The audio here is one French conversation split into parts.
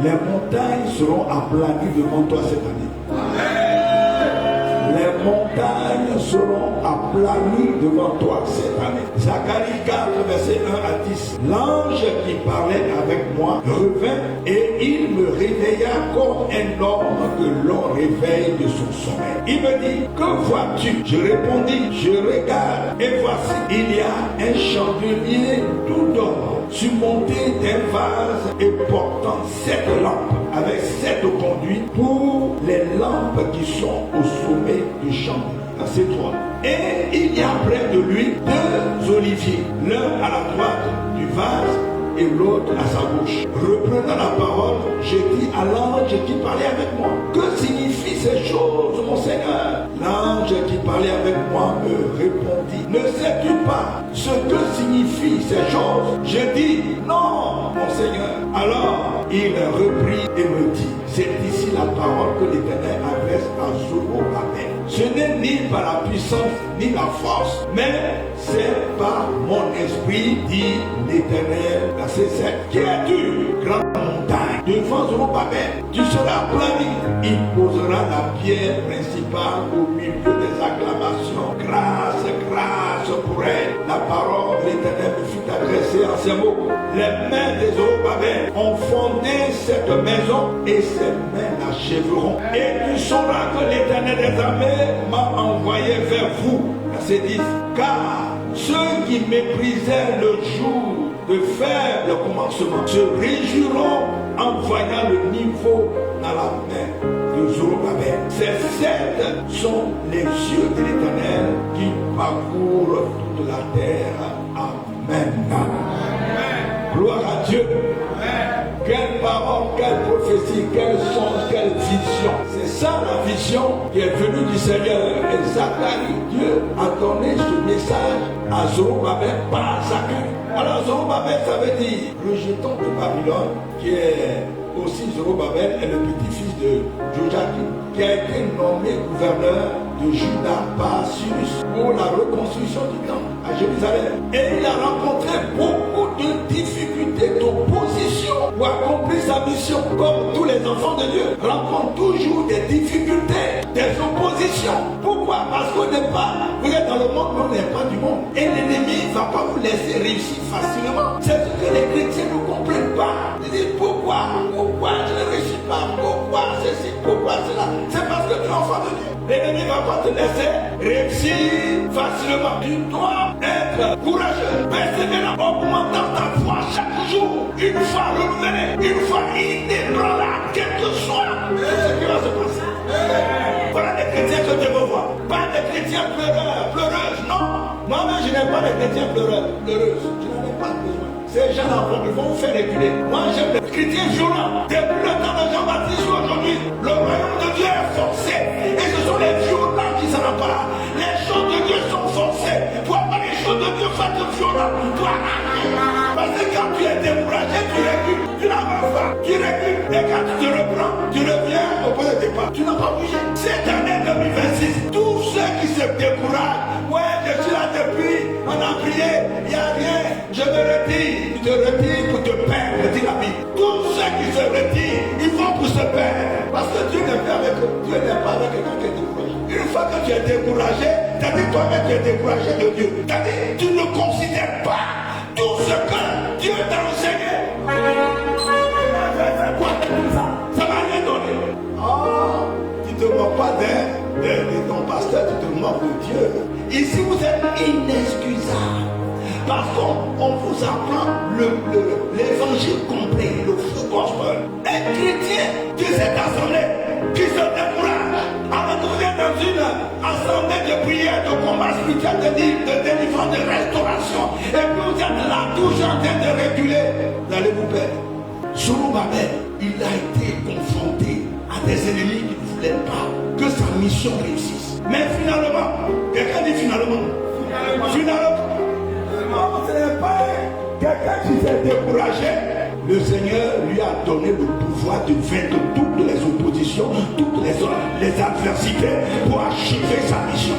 Les montagnes seront aplanies devant toi cette année. Les montagnes seront aplanies devant toi cette année. Zacharie 4, verset 1 à 10. L'ange qui parlait avec moi revint et il me réveilla comme un homme que l'on réveille de son sommeil. Il me dit, que vois-tu? Je répondis, je regarde et voici, il y a un chandelier tout d'or surmonté d'un vase et portant 7 lampes avec 7 conduits pour les lampes qui sont au sommet du chandelier. Verset 3. Et il y a près de lui 2 oliviers, l'un à la droite du vase et l'autre à sa gauche. Reprenant la parole, je dis à l'ange qui parlait avec moi, que signifient ces choses, mon Seigneur? L'ange qui parlait avec moi me répondit, ne sais-tu pas ce que signifient ces choses? Je dis, non, mon Seigneur. Alors il reprit et me dit, c'est ici la parole que l'Éternel adresse à Zorobabel. Ce n'est ni par la puissance ni la force, mais c'est par mon esprit, dit l'Éternel. Verset 7. Qui es-tu, grande montagne? Devant Zorobabel, tu seras aplani. Il posera la pierre principale au milieu des acclamations. Grâce, grâce pour elle. La parole de l'Éternel me fut adressée en ces mots. Les mains des Zorobabel ont fondé cette maison et ces mains l'achèveront. Et tu sauras que l'Éternel des armées m'a envoyé vers vous. Verset 10. Car ceux qui méprisaient le jour de faire le commencement se réjouiront en voyant le niveau dans la main de Zorobabel. Ces 7 sont les yeux de l'Éternel qui parcourent toute la terre. Amen. Gloire à Dieu. Quelle parole, quelle prophétie, quel songe, quelle vision. C'est ça la vision qui est venue du Seigneur. Et Zacharie, Dieu a donné ce message à Zorobabel par Zacharie. Alors Zorobabel, ça veut dire rejeton de Babylone, qui est aussi Zorobabel, est le petit-fils de Joachim, qui a été nommé gouverneur de Juda par Cyrus pour la reconstruction du temple à Jérusalem. Et il a rencontré beaucoup de difficultés, d'opposition pour accomplir sa mission. Comme tous les enfants de Dieu rencontrent toujours des difficultés, des oppositions. Pourquoi? Parce qu'au départ, vous êtes dans le monde, mais on n'est pas du monde. Et l'ennemi ne va pas vous laisser réussir facilement. C'est ce que les chrétiens ne comprennent pas. Ils disent pourquoi? Pourquoi je ne réussis pas? Pourquoi ceci? Pourquoi cela? C'est parce que tu es enfant de Dieu. L'ennemi ne va pas te laisser réussir facilement. Tu dois être courageux, persévérant, augmentant ta foi chaque jour, une fois renouvelée, une fois inébranlable, quel que soit ce qui va se passer. Voilà les chrétiens que Dieu veut voir. Pas des chrétiens pleureurs, pleureuses, non. Moi-même, je n'aime pas les chrétiens pleureurs, pleureuses. Je n'en ai pas besoin. Ces gens-là ils vont vous faire reculer. Moi, j'aime les chrétiens violents. Depuis le temps de Jean-Baptiste aujourd'hui, le royaume de Dieu est forcé. Et ce sont les violents qui s'en emparent. Les choses de Dieu sont forcées. Pour avoir les choses de Dieu faites violents. Parce que quand tu es découragé, tu recules. Tu n'avances pas. Tu recules. Et quand tu te reprends, tu reviens au point de départ. Tu n'as pas bougé. Cette année 2026, tous ceux qui se découragent, ouais, je suis là depuis, on a prié, il n'y a rien, je me retire. Tu te retires pour te perdre, dit la Bible. Tous ceux qui se retirent, ils vont pour se perdre. Parce que Dieu n'est pas avec eux. Dieu n'est pas avec quelqu'un qui est découragé. Une fois que tu es découragé, c'est-à-dire toi-même tu es découragé de Dieu. C'est-à-dire tu ne considères pas tout ce que Dieu t'a enseigné. Ça va rien donner. Oh, tu ne te moques pas de ton pasteur, tu te moques de Dieu. Ici vous êtes inexcusable. Parce qu'on vous apprend l'évangile complet, le faux gospel. Un chrétien de cette assemblée qui se décourage, alors que vous êtes dans une assemblée de prière, de combat spirituel, de délivrance, de restauration, et puis vous êtes là toujours en train de reculer, vous allez vous perdre. Zorobabel, il a été confronté à des ennemis qui ne voulaient pas que sa mission réussisse. Mais finalement, quelqu'un dit finalement, non, ce n'est pas quelqu'un qui s'est découragé. Le Seigneur lui a donné le pouvoir de vaincre toutes les oppositions, toutes les adversités pour achever sa mission.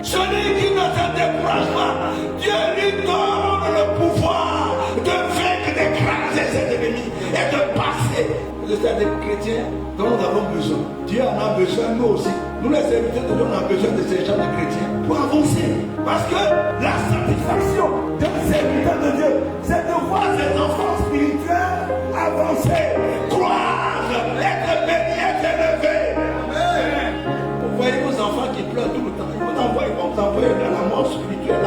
Celui qui ne se décourage pas, Dieu lui donne le pouvoir de vaincre, d'écraser ses ennemis. Et de ces chrétiens dont nous avons besoin. Dieu en a besoin, nous aussi. Nous les serviteurs de Dieu, on a besoin de ces gens de chrétiens pour avancer. Parce que la satisfaction d'un serviteur de Dieu, c'est de voir ses enfants spirituels avancer, croire, être bénis, être élevés. Vous voyez vos enfants qui pleurent tout le temps. Ils vont vous envoyer dans la mort spirituelle,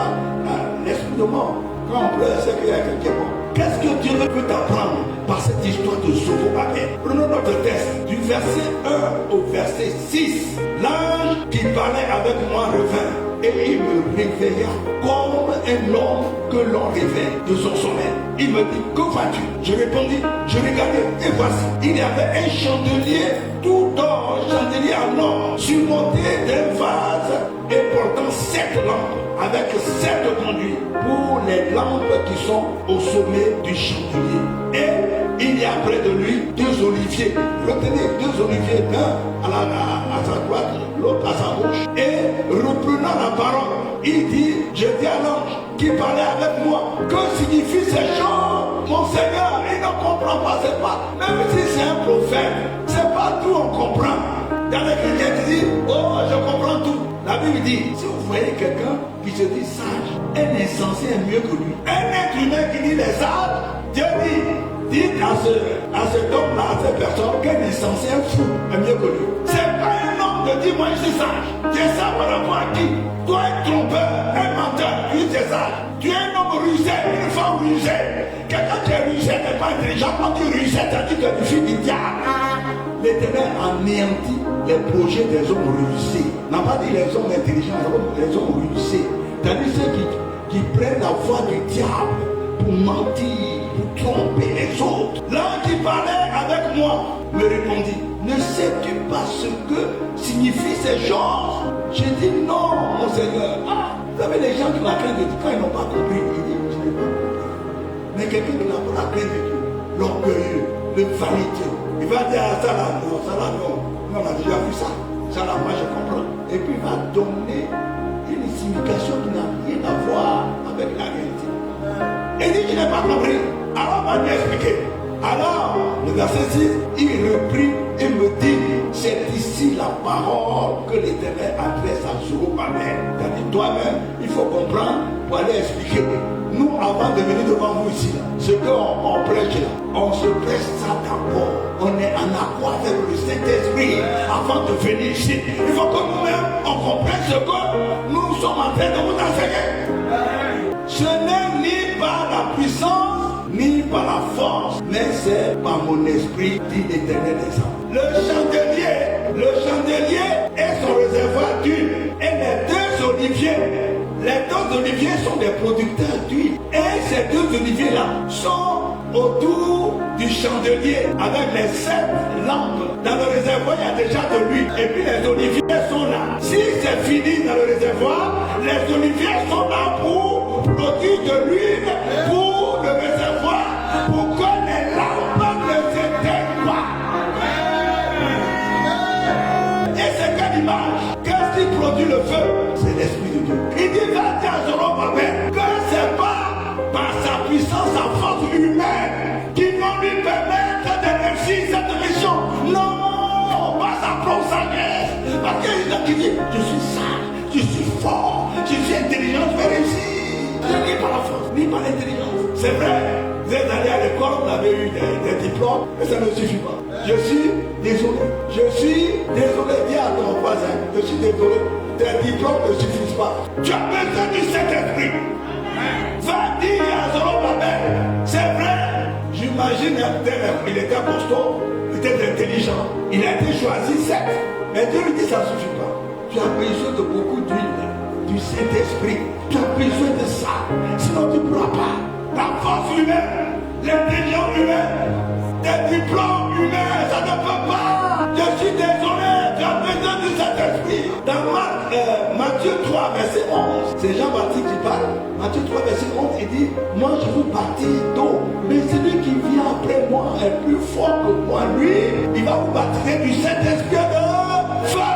l'esprit de mort. Quand on pleure, c'est qu'il y a quelqu'un qui est mort. Qu'est-ce que Dieu veut t'apprendre par cette histoire de Zorobabel? Prenons notre texte du verset 1 au verset 6. L'ange qui parlait avec moi revint et il me réveilla comme un homme que l'on réveille de son sommeil. Il me dit, que vois-tu? Je répondis, je regardais et voici, il y avait un chandelier tout d'or, chandelier en or, surmonté d'un vase et portant 7 lampes avec 7 conduits pour les lampes qui sont au sommet du chandelier. Et il y a près de lui 2 oliviers. Retenez 2 oliviers, l'un à sa droite, l'autre à sa gauche. Et reprenant la parole, il dit, je dis à l'ange qui parlait avec moi, que signifient ces choses? Mon Seigneur, il ne comprend pas, c'est pas. Même si c'est un prophète, c'est pas tout on comprend. Il y a des chrétiens qui disent, oh, je comprends tout. La Bible dit, si vous voyez quelqu'un qui se dit sage, un insensé est mieux que lui. Un être humain qui dit les sages, Dieu dit, dites à cet homme-là, à cette personne, qu'un insensé, un fou est mieux que lui. C'est pas un homme de dire, moi je suis sage. Tu es sage par rapport à qui? Toi, un trompeur, un menteur, tu es sage. Tu es un homme rusé, une femme rusée. Quelqu'un qui est rusé n'est pas intelligent. Quand tu rusé, c'est-à-dire que tu fils du diable. L'Éternel anéantit les projets des hommes rusés. N'a pas dit les hommes intelligents, les hommes rusés. C'est-à-dire ceux qui prennent la voie du diable pour mentir, pour tromper les autres. L'un qui parlait avec moi me répondit, ne sais-tu pas ce que signifient ces choses? J'ai dit non, mon Seigneur. Vous savez, les gens qui ont la crainte de Dieu, quand ils n'ont pas compris, ils disent, je n'ai pas compris. Mais quelqu'un qui n'a pas la crainte de Dieu, l'orgueilleux, le vaniteux, il va dire, ah, ça là, non, on a déjà vu ça. Ça là, moi je comprends. Et puis il va donner une signification qui n'a rien à voir avec la réalité. Et il dit, je n'ai pas compris. Alors on va lui expliquer. Alors, le verset 6, il reprit et me dit, c'est ici la parole que l'Éternel adresse à Zorobabel. C'est-à-dire, toi-même, il faut comprendre pour aller expliquer. Nous, avant de venir devant vous ici, ce qu'on prêche là, on se prêche ça d'abord. On est en accord avec le Saint-Esprit avant de venir ici. Il faut que nous-mêmes, on comprenne ce que nous sommes en train de vous enseigner. Ce n'est ni par la puissance, ni par la force, mais c'est par mon esprit, dit l'Éternel des armées. Le chandelier est son réservoir d'huile. Et les 2 oliviers, les 2 oliviers sont des producteurs d'huile. Et ces 2 oliviers-là sont autour du chandelier avec les 7 lampes. Dans le réservoir, il y a déjà de l'huile. Et puis les oliviers sont là. Si c'est fini dans le réservoir, les oliviers sont là pour produire de l'huile pour le réservoir, pour que les lampes ne s'éteignent pas. Et c'est quelle image? Qu'est-ce qui produit le feu? C'est l'Esprit de Dieu. Il dit, va dire à Zorobabel que c'est pas par sa puissance, sa force humaine qui vont lui permettre de réussir cette mission. Non, pas sa propre sagesse. Parce qu'il y a qui dit, je suis sage, je suis fort, je suis intelligent, je vais réussir. Ni par la force, ni par l'intelligence. C'est vrai, vous êtes allé à l'école, vous avez eu des diplômes, mais ça ne suffit pas. Je suis désolé. Dis à ton voisin, je suis désolé. Tes diplômes ne suffisent pas. Tu as besoin du Saint-Esprit. Va dire à Zorobabel, c'est vrai. J'imagine il était costaud, il était intelligent. Il a été choisi, certes. Mais Dieu lui dit, ça ne suffit pas. Tu as besoin de beaucoup d'huile, du Saint-Esprit. Tu as besoin de ça. Sinon tu ne pourras pas. La force humaine, l'intelligence humaine, des diplômes humains, ça ne peut pas. Je suis désolé, tu as besoin de cet esprit. Dans Matthieu 3, verset 11, c'est Jean-Baptiste qui parle. Matthieu 3, verset 11, il dit, moi je vous baptise d'eau, mais celui qui vient après moi est plus fort que moi. Lui, il va vous baptiser du Saint-Esprit de feu.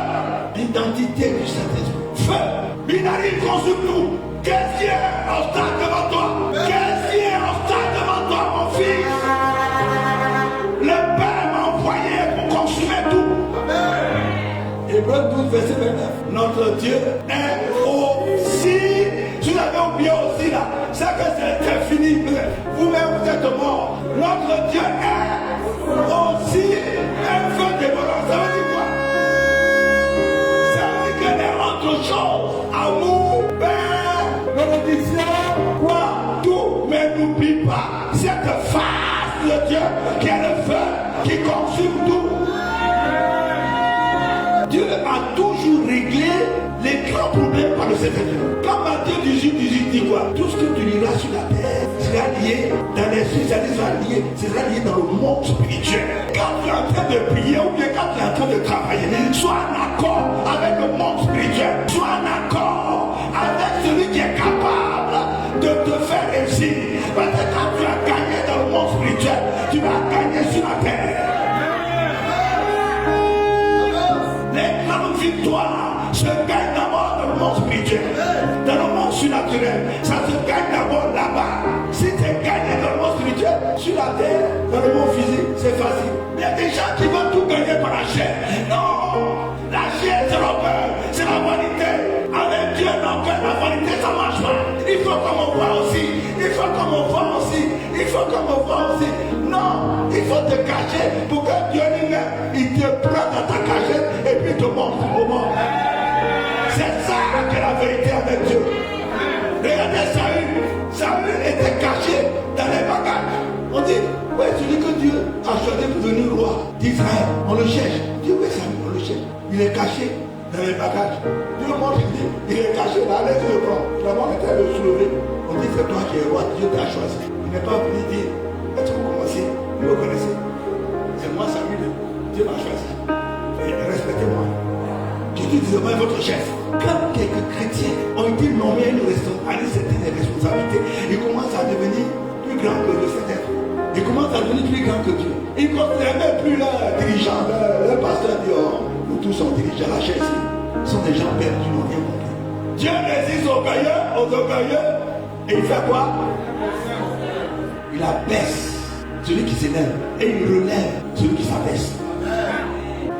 L'identité du Saint-Esprit. Feu. Il arrive contre tout. Qu'est-ce qui est obstacle devant toi? Qu'est-ce qui est obstacle devant toi, mon fils? Le Père m'envoie Hébreux 12, verset 29. Notre Dieu est aussi. Si vous avez oublié aussi là, c'est que c'est fini. Vous-même vous êtes mort. Notre Dieu est aussi un feu dévorant. Ça veut dire quoi? Ça veut dire qu'il y a autre chose. Amour, paix, bénédiction, quoi? Tout. Mais n'oublie pas cette face de Dieu qui est le feu qui consume tout. Dieu a toujours réglé les grands problèmes par le Saint-Esprit. Quand Matthieu 18 dit quoi? Tout ce que tu liras sur la terre sera lié dans les cieux, sera lié dans le monde spirituel. Quand tu es en train de prier ou bien quand tu es en train de travailler, sois en accord avec le monde spirituel. Sois en accord avec celui qui est capable de te faire réussir. Parce que quand tu as gagné dans le monde spirituel, tu vas gagner sur la terre. Les grandes victoires se gagnent d'abord dans le monde spirituel, dans le monde surnaturel. Ça se gagne d'abord là-bas. Si tu es gagné dans le monde spirituel, sur la terre, dans le monde physique, c'est facile. Il y a des gens qui veulent tout gagner par la chair. Non, la chair c'est l'orgueil, c'est la vanité. Avec Dieu, non, la vanité ça ne marche pas. Il faut qu'on me voit aussi. Il faut qu'on me voit aussi. Il faut qu'on me voit aussi. Non, il faut te cacher pour que Dieu lui-même, il te prenne dans ta cachette et puis te montre au monde. C'est ça que la vérité avec Dieu. Regardez Saül. Saül était caché dans les bagages. On dit, ouais, celui que Dieu a choisi pour devenir roi d'Israël. On le cherche. Dieu, oui, Saül, on le cherche. Il est caché dans les bagages. Dieu montre, il dit, il est caché là, laisse le prendre. La mort était le soulever. On dit, c'est toi qui es roi, Dieu t'a choisi. Il n'est pas venu dire, est-ce que vous commencez? Vous le connaissez? C'est moi, Saül. Dieu m'a choisi. Et respectez-moi. Jésus disait, moi, votre chef. Quand quelques chrétiens ont été nommés à une certaine responsabilité, ils commencent à devenir plus grands que le Saint-Être. Ils commencent à devenir plus grands que Dieu. Ils ne considèrent même plus leurs dirigeants, leurs pasteurs disent, oh, nous tous sommes dirigeants, la chaise. Ce sont des gens perdus, n'ont rien compris. Dieu résiste aux orgueilleux, et il fait quoi? Il abaisse celui qui s'élève, et il relève celui qui s'abaisse.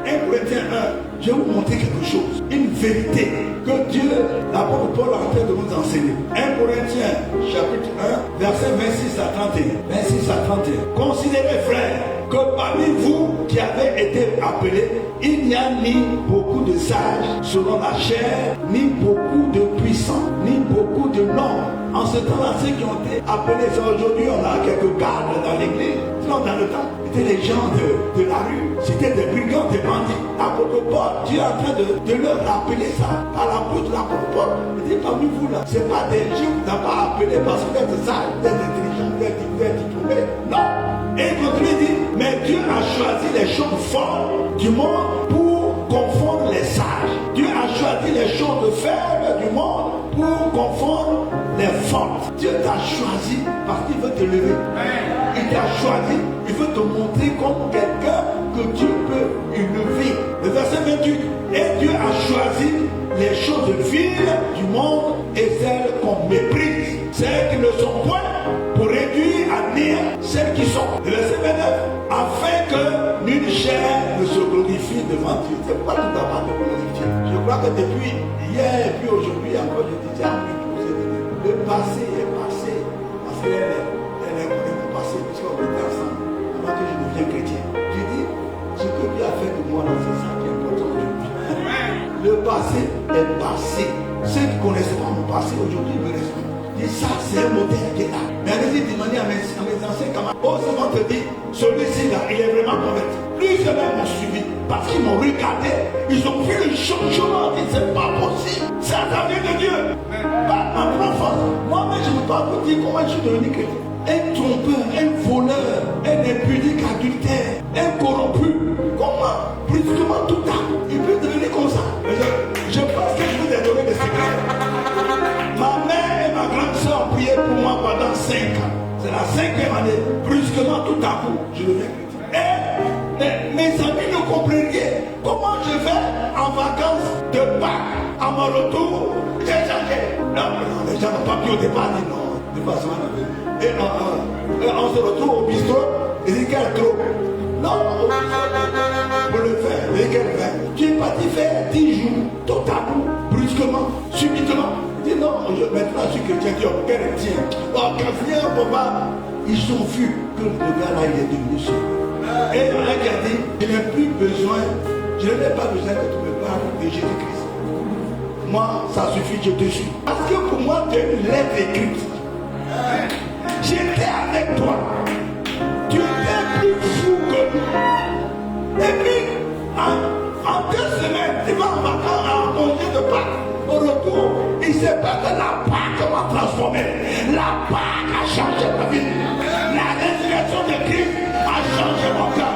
1 Corinthiens 1, je vais vous montrer quelque chose, une vérité que Dieu, l'apôtre Paul, est en train de nous enseigner. 1 Corinthiens, chapitre 1, versets 26 à 31. 26 à 31. Considérez, frères, que parmi vous qui avez été appelés, il n'y a ni beaucoup de sages selon la chair, ni beaucoup de puissants, ni beaucoup de nobles. En ce temps-là, ceux qui ont été appelés, aujourd'hui on a quelques cadres dans l'église. Sinon, dans le temps, c'était les gens de la rue, c'était des brigands, des bandits. L'apôtre Paul, Dieu est en train de leur rappeler ça. Par la bouche de l'apôtre Paul, il dit parmi vous là, ce n'est pas des Juifs qui n'ont pas appelé parce que vous êtes sages, vous êtes intelligents, vous êtes diplômés. Non. Et il continue de dire, mais Dieu a choisi les choses fortes du monde pour confondre les sages. Dieu a choisi les choses faibles du monde pour confondre les fortes. Dieu t'a choisi parce qu'il veut te lever. Il t'a choisi, il veut te montrer comme quelqu'un que Dieu peut élever. Le verset 28, et Dieu a choisi les choses viles du monde et celles qu'on méprise, celles qui ne sont point, pour réduire à néant celles qui sont. Le verset 29, afin que nulle chair ne se glorifie devant Dieu. C'est pas tout à fait de glorifier. Je crois que depuis hier et puis aujourd'hui encore, je disais à le passé est passé. Parce qu'elle est mon passé, puisqu'on était ensemble avant que je devienne chrétien. Je dis, ce que Dieu a fait de moi là, c'est ça qui est important aujourd'hui. Le passé est passé. Ceux qui ne connaissent pas mon passé aujourd'hui me respectent. Et ça, c'est un modèle qui est là. Mais allez-y demander à mes anciens camarades. Oh, souvent te dit, celui-ci là, il est vraiment converti. Plusieurs m'ont suivi parce qu'ils m'ont regardé. Ils ont vu le changement. Ils disent, c'est pas possible. Ça vient de Dieu. Pas ma propre force. Moi-même, je ne peux pas vous dire comment je suis devenu chrétien. Un trompeur, un voleur, un impudique adultère, un corrompu. Comment? Brusquement tout à coup. Il peut devenir comme ça. Je pense que je vous ai donné des secrets. Ma mère et ma grande soeur ont prié pour moi pendant 5 ans. C'est la 5e année. Brusquement, tout à coup, je deviens chrétien. Et mes amis ne comprennent rien. Comment je vais en vacances de Pâques à mon retour? J'ai changé. Non, les gens n'ont pas pu au départ dire non. De façon à et on se retrouve au bistrot. Et dit quel trop? Non, pour le faire. Et quel faire? Tu es parti faire 10 subitement. Il dit non, maintenant je suis chrétien, Dieu, quel est tien? Oh, quand vient un moment, ils ont vu que le gars là, il est devenu seul. Et il y en a qui a dit, je n'ai plus besoin, je n'ai pas besoin que tu me parles de Jésus-Christ. Moi, ça suffit, je te suis. Parce que pour moi, tu es une lettre écrite. J'étais avec toi. Tu étais plus fou que nous. Et puis, en 2 semaines, il va en vacances, en congé de Pâques. Au retour, il ne sait pas que la Pâques m'a transformé. La Pâques a changé ma vie. La résurrection de Christ a changé mon cœur.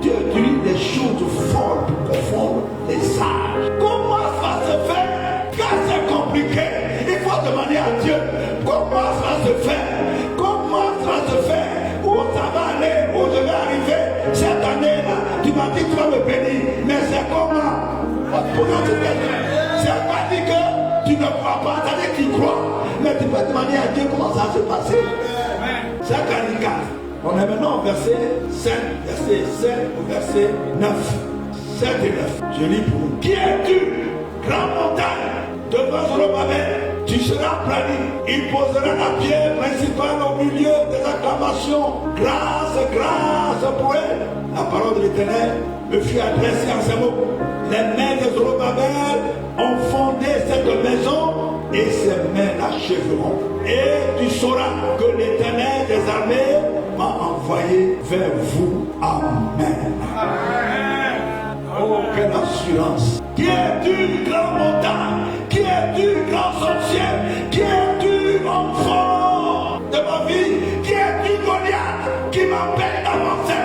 Dieu utilise des choses folles pour confondre les sages. Comment ça se fait? Quand c'est compliqué, il faut demander à Dieu comment ça va se faire. Comment ça va se faire? Où ça va aller? Où je vais arriver? Cette année-là, tu m'as dit que tu vas me bénir. Mais c'est comment? C'est pas dit que tu ne crois pas, c'est-à-dire que tu crois. Mais tu peux demander à Dieu comment ça va se passer. C'est Zacharie. On est maintenant au verset 5, verset 7 au verset 9. 7 et 9. Je lis pour vous. Qui es-tu, grande montagne, devant Zorobabel? Tu seras plani. Il posera la pierre principale au milieu des acclamations. Grâce, grâce pour elle. La parole de l'Éternel me fut adressée en ces mots. Les mains de Zorobabel ont fondé cette maison et ses mains l'achèveront. Et tu sauras que l'Éternel des armées m'a envoyé vers vous. Amen. Oh, quelle assurance. Qui es-tu, grand montagne? Qui es-tu, grand sorcier? Qui es-tu, homme fort de ma vie? Qui es-tu, Goliath, qui m'empêche d'avancer,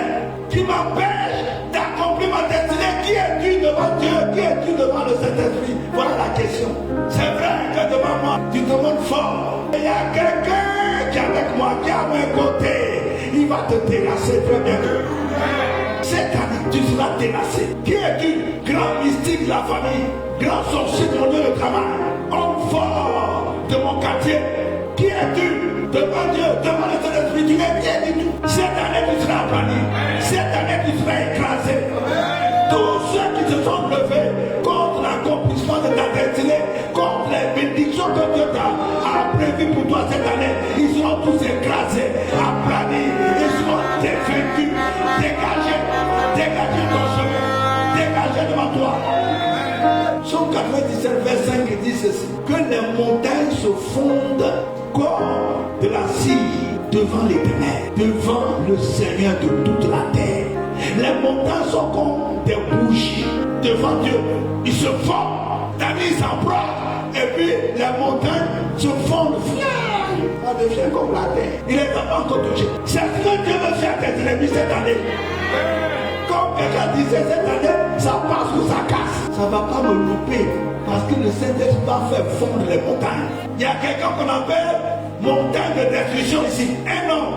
qui m'empêche d'accomplir ma destinée? Qui es-tu devant Dieu? Qui es-tu devant le Saint-Esprit? Voilà la question. C'est vrai que devant moi, tu te montres fort. Il y a quelqu'un qui est avec moi, qui est à mes côtés. Il va te terrasser très bientôt. Cette année, tu seras terrassé. Qui es-tu? Grand mystique de la famille, grand sorcier de mon lieu de travail, homme fort de mon quartier. Qui es-tu? Devant Dieu, devant le Saint-Esprit, tu n'es rien du tout. Cette année, tu seras aplani. Cette année, tu seras écrasé. Tous ceux qui se sont levés contre l'accomplissement de ta destinée, contre les bénédictions que Dieu a prévues pour toi cette année, ils seront tous écrasés, aplanis, ils seront défaitus, dégagés, dégagés de ton chemin, dégagés devant toi. Psaume 97, verset 5 dit ceci: que les montagnes se fondent comme de la cire devant l'Éternel, devant le Seigneur de toute la terre. Les montagnes sont comme des bougies devant Dieu. Ils se fondent, David s'embrasse, et puis les montagnes se fondent. Ça devient comme la terre. Il n'est pas encore touché. C'est ce que Dieu veut faire à tes ennemis cette année. Comme quelqu'un disait cette année, ça passe ou ça casse. Ça ne va pas me louper, parce que le Saint-Esprit va faire fondre les montagnes. Il y a quelqu'un qu'on appelle montagne de destruction ici. Un homme.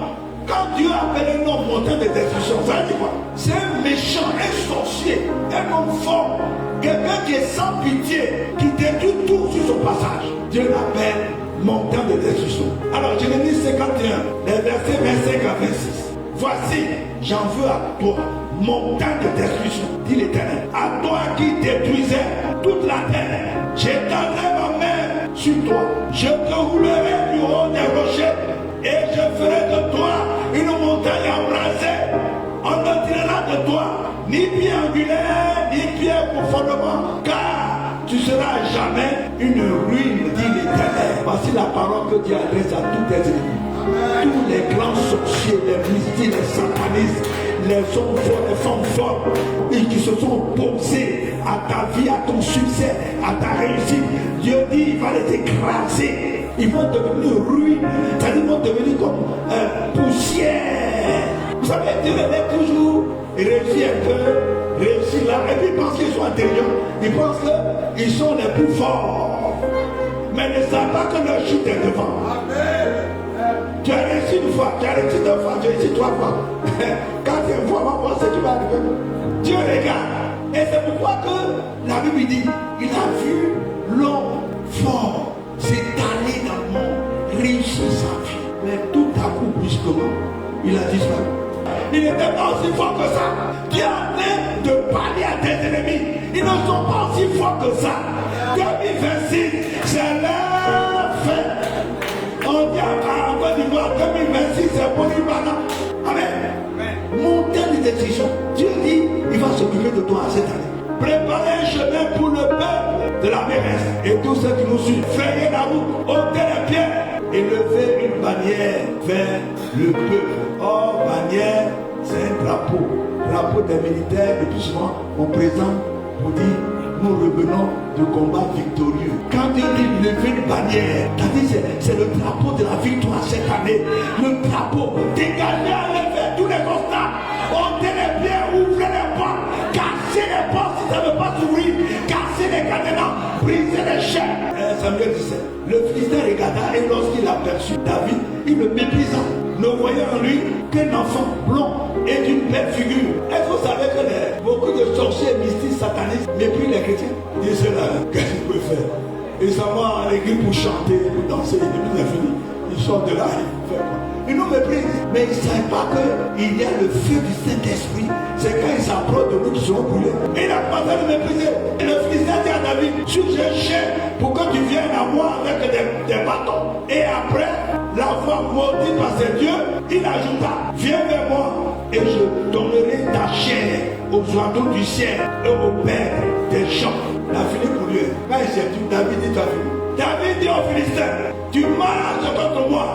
Quand Dieu appelle un homme montagne de destruction, ça veut dire quoi? C'est un méchant, un sorcier, un homme fort, quelqu'un qui est sans pitié, qui détruit tout sur son passage. Dieu l'appelle montagne de destruction. Alors Jérémie 51, les versets 25 à 26. Voici, j'en veux à toi, montagne de destruction, dit l'Éternel, à toi qui détruisais toute la terre. J'étendrai ma main sur toi, je te roulerai du haut des rochers, et je ferai de toi une montagne embrasée. On ne tirera de toi ni pierre angulaire, ni pierre pour fondement, car tu seras jamais une ruine, dit l'Éternel. Voici la parole que Dieu adresse à tous tes ennemis. Tous les grands sorciers, les mystiques, les satanistes, les hommes forts, les femmes fortes, et qui se sont opposés à ta vie, à ton succès, à ta réussite. Dieu dit, il va les écraser. Ils vont devenir ruines, ils vont devenir comme poussière. Vous savez, Dieu les met toujours, il réussit un peu, réussit là, et puis ils pensent qu'ils sont intelligents, ils pensent qu'ils sont les plus forts. Mais ils ne savent pas que leur chute est devant. Tu as réussi une fois, tu as réussi deux fois, tu as réussi trois fois. Quatrième fois, on va voir ce qui va arriver. Dieu regarde. Et c'est pourquoi que la Bible dit, il a vu l'homme fort s'étaler dans le monde, réussir sa vie. Mais tout à coup, brusquement, il a disparu. il n'était pas aussi fort que ça. Tu es en train de parler à tes ennemis. Ils ne sont pas aussi forts que ça. 2026, c'est leur fin. On dit à Côte d'Ivoire, 2026, c'est pour Libana. Amen. Montagne de décision. Dieu dit, il va s'occuper de toi cette année. Préparez un chemin pour le peuple de la mairesse et tous ceux qui nous suivent. Frayez la route, ôtez les pierres et levez une bannière vers le peuple. Or, bannière, c'est un drapeau. Drapeau des militaires, et puis souvent, on présente pour dire, nous revenons de combat victorieux. Quand Dieu dit lever une bannière, c'est le drapeau de la victoire cette année. Le drapeau, dégagez, enlevez tous les constats. Ôtez les pierres, ouvrez les portes. Cassez les portes si ça ne veut pas s'ouvrir. Cassez les cadenas, brisez les chaînes. Samuel 17. Le Philistin regarda et lorsqu'il aperçut David, il le méprisa, ne voyant en lui qu'un enfant blond et d'une belle figure. Est-ce que vous savez que beaucoup de sorciers mystiques satanistes méprisent les chrétiens? Dis cela, qu'est-ce qu'il peut faire? Ils s'en vont à l'église pour chanter, pour danser, et puis c'est fini. Ils sortent de là, ils font quoi? Ils nous méprisent, mais ils ne savent pas qu'il y a le feu du Saint-Esprit. C'est quand ils s'approchent de nous qu'ils seront brûlés. Et il a pas de mépriser. Et le Philistin dit à David, suis un chien pour que tu viennes à moi avec des bâtons. Et après l'avoir maudit par ses dieux, il ajouta, viens vers moi et je donnerai ta chair aux oiseaux du ciel et aux bêtes des champs. La fini pour lui. Quand il s'est dit, David dit, tu as fini. David dit aux Philistins, tu marches contre moi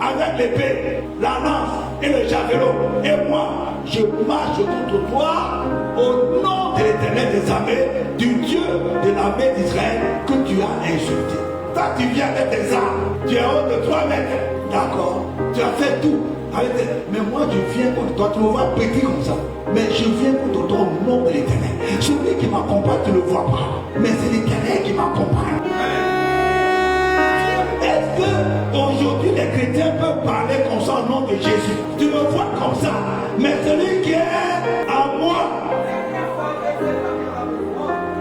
avec l'épée, la lance et le javelot. Et moi, je marche contre toi au nom de l'Éternel des armées, du Dieu de l'armée d'Israël que tu as insulté. Toi, tu viens avec tes armes, tu es haut de 3 mètres. D'accord, tu as fait tout. Mais moi, je viens contre toi, tu me vois petit comme ça. Mais je viens contre toi au nom de l'Éternel. Celui qui m'accompagne, tu ne le vois pas. Mais c'est l'Éternel qui m'accompagne. Est-ce qu'aujourd'hui les chrétiens peuvent parler comme ça au nom de Jésus? Tu me vois comme ça, mais celui qui est à moi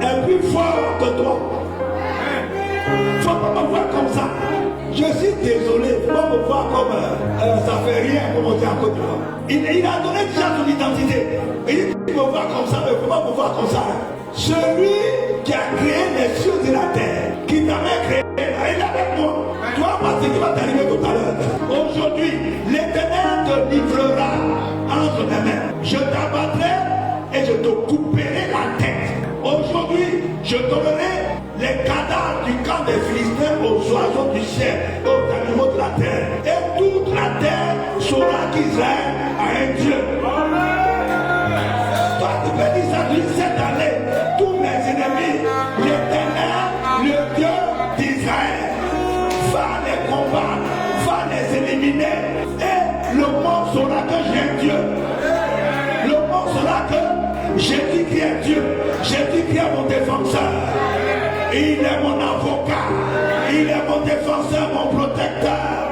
est plus fort que toi. Il ne faut pas me voir comme ça. Je suis désolé, il ne faut pas me voir comme ça fait rien, comme on dit en Côte d'Ivoire. Il a donné déjà son identité. Il dit qu'il me voit comme ça, mais il ne faut pas me voir comme ça. Celui qui a créé les cieux et la terre, qui t'avait créé, il est avec moi. Tu vas voir ce qui va t'arriver tout à l'heure. Aujourd'hui, l'Éternel te livrera entre mes mains. Je t'abattrai et je te couperai la tête. Aujourd'hui, je donnerai les cadavres du camp des Philistins aux oiseaux du ciel, aux animaux de la terre. Et toute la terre saura qu'Israël a un Dieu. Toi, tu peux dire ça depuis cette année. Tous mes ennemis, l'Éternel, le Dieu d'Israël, va les combattre, va les éliminer. Et le monde saura que j'ai un Dieu. Le monde saura que Jésus-Christ est Dieu. Jésus-Christ est mon défenseur. Il est mon avocat. Il est mon défenseur, mon protecteur.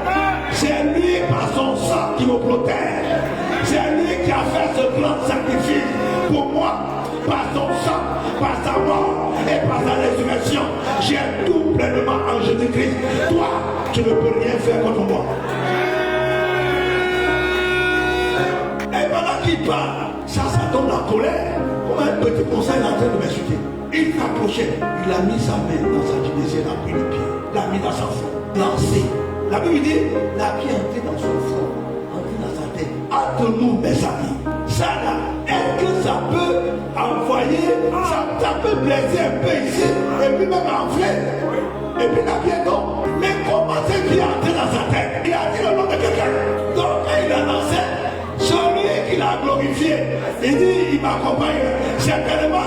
C'est lui par son sang qui me protège. C'est lui qui a fait ce grand sacrifice pour moi. Par son sang, par sa mort et par sa résurrection. J'ai tout pleinement en Jésus-Christ. Toi, tu ne peux rien faire contre moi. Et pendant qu'il parle, ça donne la colère. Comme un petit conseil en train de m'insulter. Il s'approchait, il a mis sa main dans sa dimension, il a pris le pied, l'a mis dans sa front, lancé. La Bible dit, la pied entré dans son front, entré dans sa tête. Entre nous, mes amis, ça là, est-ce que ça peut envoyer, ça peut blesser un peu ici, et puis même enfler, et puis la pied tombe. Mais comment c'est qu'il est entré dans sa tête? Il a dit le nom de quelqu'un. Donc quand il a lancé, celui qui l'a glorifié, il dit, il m'accompagne. Certainement,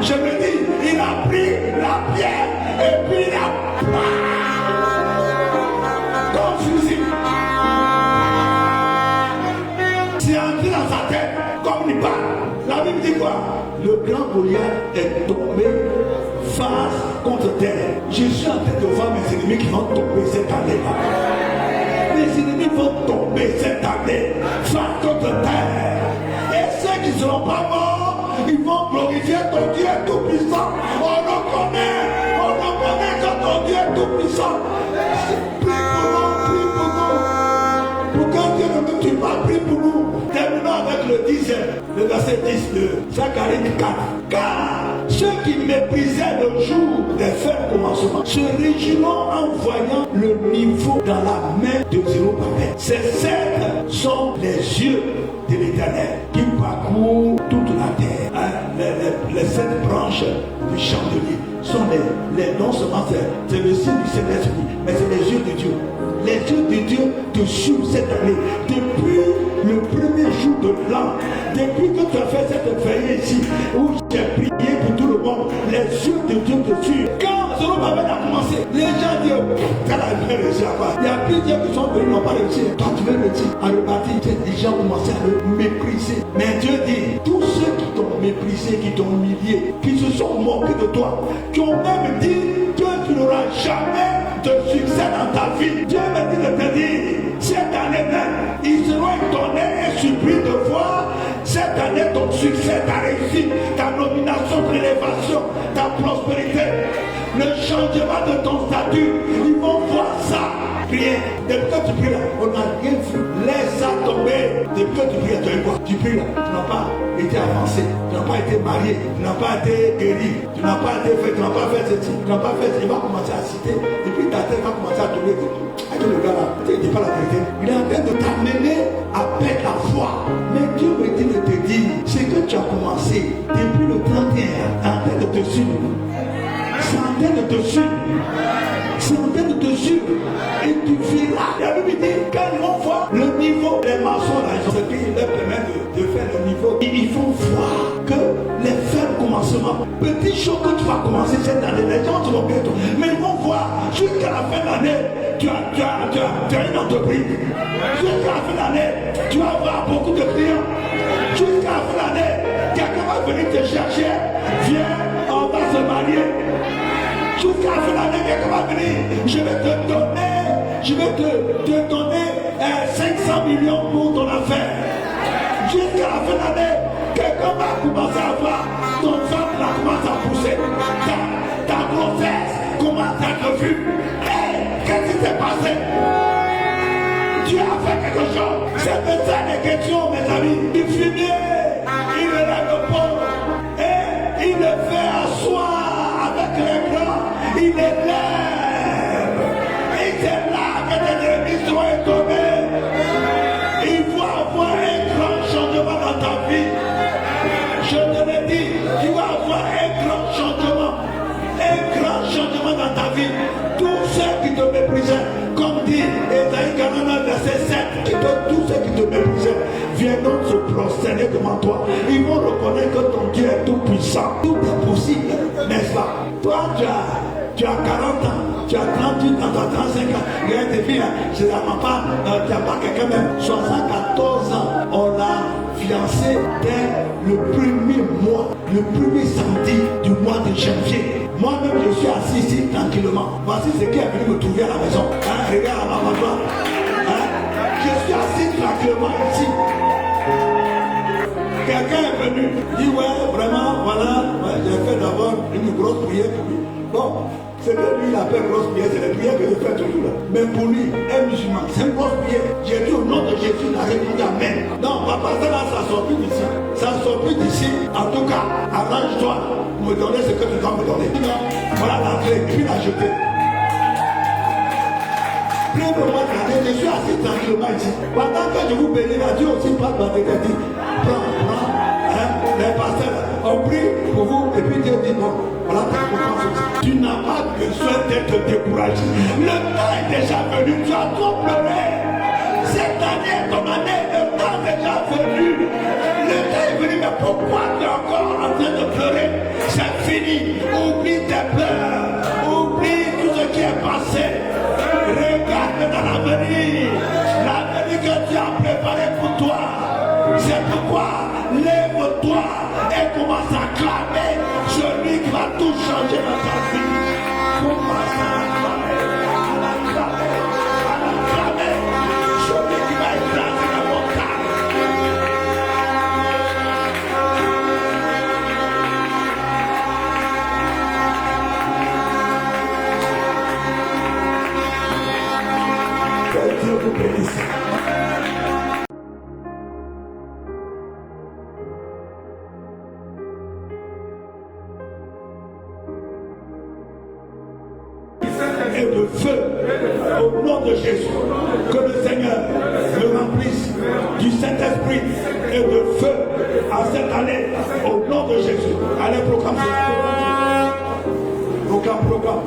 je me dis, il a pris la pierre et puis il a comme fusil. C'est entré dans sa tête comme il parle. La Bible dit quoi? Le grand Goliath est tombé face contre terre. Je suis en train de voir mes ennemis qui vont tomber cette année-là. Mes ennemis vont tomber cette année face contre terre. Et ceux qui ne seront pas morts, ils vont glorifier ton Dieu tout-puissant. On reconnaît que ton Dieu est tout-puissant. Prie pour nous. Pour qu'un Dieu ne tue pas, prie pour nous. Terminons avec le le verset 10 de Zacharie 4. Car ceux qui méprisaient le jour des fers commencements se réjouiront en voyant le niveau dans la main de Zérubabel. Ces sept sont les yeux de l'Éternel qui parcourent toute la terre. Les sept branches du chandelier sont non seulement c'est le signe du Saint-Esprit, mais c'est les yeux de Dieu. Les yeux de Dieu te suivent cette année. Depuis le premier jour de l'an, depuis que tu as fait cette veillée ici, où j'ai prié pour tout le monde, les yeux de Dieu te suivent. Quand Zérubabel a commencé, les gens disent, t'as la bien réussi à quoi? Il y a plusieurs qui sont venus, n'ont pas réussi. Toi, tu veux réussir à repartir. Les gens commencent à le mépriser. Mais Dieu dit, tous ceux qui t'ont méprisé, qui t'ont humilié, qui se sont moqués de toi, qui ont même dit que tu n'auras jamais de succès dans ta vie. Dieu m'a dit de te dire, cette année même, ils seront étonnés et surpris de voir cette année ton succès, ta réussite, ta nomination, ton élévation, ta prospérité, le changement de ton statut. Ils vont voir ça. Rien. Depuis que tu pries là, on n'a rien vu. Laisse ça tomber. Depuis que tu pries là, tu vas voir. Tu pries là, tu n'as pas été avancé, tu n'as pas été marié, tu n'as pas été guéri, tu n'as pas été fait, tu n'as pas fait ceci, tu n'as pas fait ceci. Il va commencer à citer. Et puis ta tête va commencer à tourner. Le gars là, tu ne dis pas la vérité. Il est en train de t'amener à perdre la foi. Mais Dieu me dit de te dire, c'est que tu as commencé depuis le 31, en train de te suivre. C'est en train de te suivre. C'est en train de te suivre. Et tu verras. La Bible dit, quand ils vont voir le niveau, les maçons là, ce qui leur permet de faire le niveau, ils vont voir que les fermes commencement, petit chose que tu vas commencer cette année, les gens te vont bientôt. Mais ils vont voir jusqu'à la fin de l'année, tu as une entreprise. Jusqu'à la fin de l'année, tu vas avoir beaucoup de clients. Jusqu'à la fin de l'année, quelqu'un va venir te chercher. Viens, on va se marier. Jusqu'à la fin de l'année, quelqu'un va venir. Je vais te donner 500 millions pour ton affaire. Jusqu'à la fin de l'année, quelqu'un va commencer à voir ton ventre là commence à pousser. Ta grossesse commence à être vue. Qu'est-ce qui s'est passé? Tu as fait quelque chose. C'est de ça les questions, mes amis. Il fumier, il relève le pauvre et il le fait asseoir avec les blancs. Il élève. Et c'est là que tes ennemis seront étonnés. Il faut avoir un grand changement dans ta vie. Je te l'ai dit, tu vas avoir un grand changement. Un grand changement dans ta vie. Tous ceux qui te méprisaient, comme dit Ésaïe 49, verset 7, tous ceux qui te méprisaient viendront se prosterner devant toi. Ils vont reconnaître que ton Dieu est tout puissant. Tout est possible, n'est-ce pas? Toi, tu as 40 ans, tu as 38 ans, tu as 35 ans. Regarde tes filles, c'est la maman, tu n'as pas quelqu'un même. 74 ans, on l'a fiancé dès le premier mois, le premier samedi du mois de janvier. Moi-même, je suis assis ici tranquillement. Voici ce qui est venu me trouver à la maison. Regarde à ma maman. Je suis assis tranquillement ici. Quelqu'un est venu, il dit ouais, vraiment, voilà, j'ai fait d'abord une grosse prière pour lui. Bon, c'est que lui, il appelle grosse prière, c'est la prière que je fais toujours là. Mais pour lui, un musulman, c'est une grosse prière. J'ai dit au nom de Jésus, il a répondu amen. Non, papa, ça là, ça sort plus d'ici. Ça sort plus d'ici. En tout cas, arrange-toi pour me donner ce que tu dois me donner. Voilà l'entrée, et puis la jeter. Prends-moi l'année, je suis assis tranquillement ici. Pendant que je vous bénis, là, Dieu aussi parle dans des dit, prends, les pasteurs, on prie pour vous, et puis Dieu dit, bon, voilà ta récompense aussi. Tu n'as pas besoin d'être découragé. Le temps est déjà venu, tu as trop pleuré. Cette année est ton année, le temps est déjà venu. Le temps est venu, mais pourquoi tu es encore en train de pleurer? C'est fini. Oublie tes pleurs. Oublie tout ce qui est passé. Regarde dans l'avenir. L'avenir que tu as préparé pour toi. C'est pourquoi lève-toi et commence à clamer celui qui va tout changer dans ta vie. Commence à clamer, celui qui va écraser la montagne. Que Dieu vous bénisse. et de feu. Au nom de Jésus. Que le Seigneur me remplisse du Saint-Esprit et de feu à cette année. Au nom de Jésus. Allez, proclame. Proclame.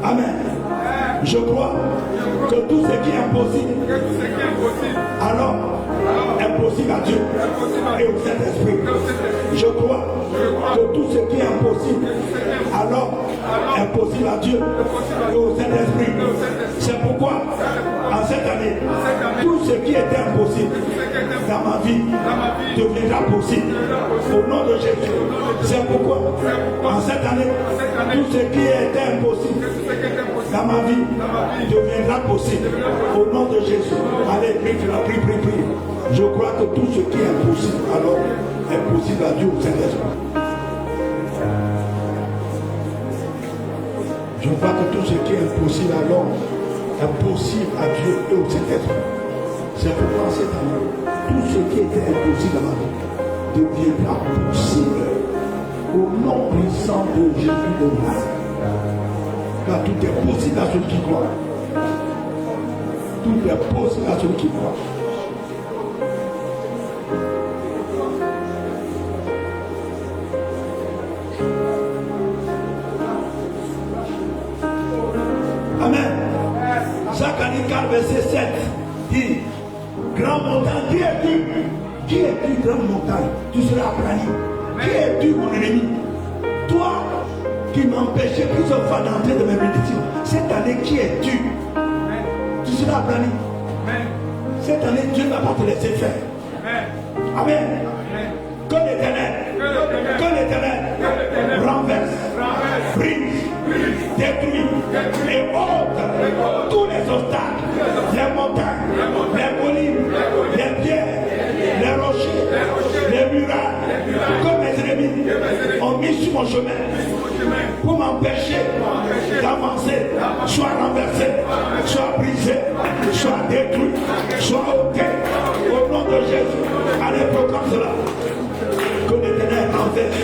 Amen. Je crois que tout ce qui est impossible, alors impossible à Dieu et au Saint-Esprit. Je crois que tout ce qui est impossible, alors impossible à Dieu et au Saint-Esprit. C'est pourquoi, en cette année, tout ce qui était impossible dans ma vie deviendra possible. Au nom de Jésus. C'est pourquoi, en cette année, tout ce qui était impossible dans ma vie deviendra possible. Au nom de Jésus. Allez, prie. Je crois que tout ce qui est impossible, alors est possible à Dieu au Saint-Esprit. Je vois que tout ce qui est impossible alors est possible à Dieu et au Saint-Esprit. C'est pourquoi cette année, tout ce qui était impossible dans ma vie deviendra possible au nom puissant de Jésus de Nazareth. Car tout est possible à celui qui croit. Tout est possible à celui qui croit. Amen. Zacharie 4, verset 7 dit: Grand montagne, qui es-tu? Qui es-tu, grande montagne? Tu seras aplani. Qui es-tu, mon ennemi? Toi qui m'empêchais plusieurs fois d'entrer de mes bénédictions. Cette année, qui es-tu? Tu seras aplani. Cette année, Dieu ne va pas te laisser faire. Amen. Que l'Éternel renverse, brise, détruit et ôte tous les obstacles, les montagnes, les collines, les pierres, les rochers, les murailles, que mes ennemis ont mis sur mon chemin pour m'empêcher d'avancer, soit renversé, soit brisé, soit détruit, soit ôté. Au nom de Jésus, allez, proclame cela. Que l'Éternel renverse,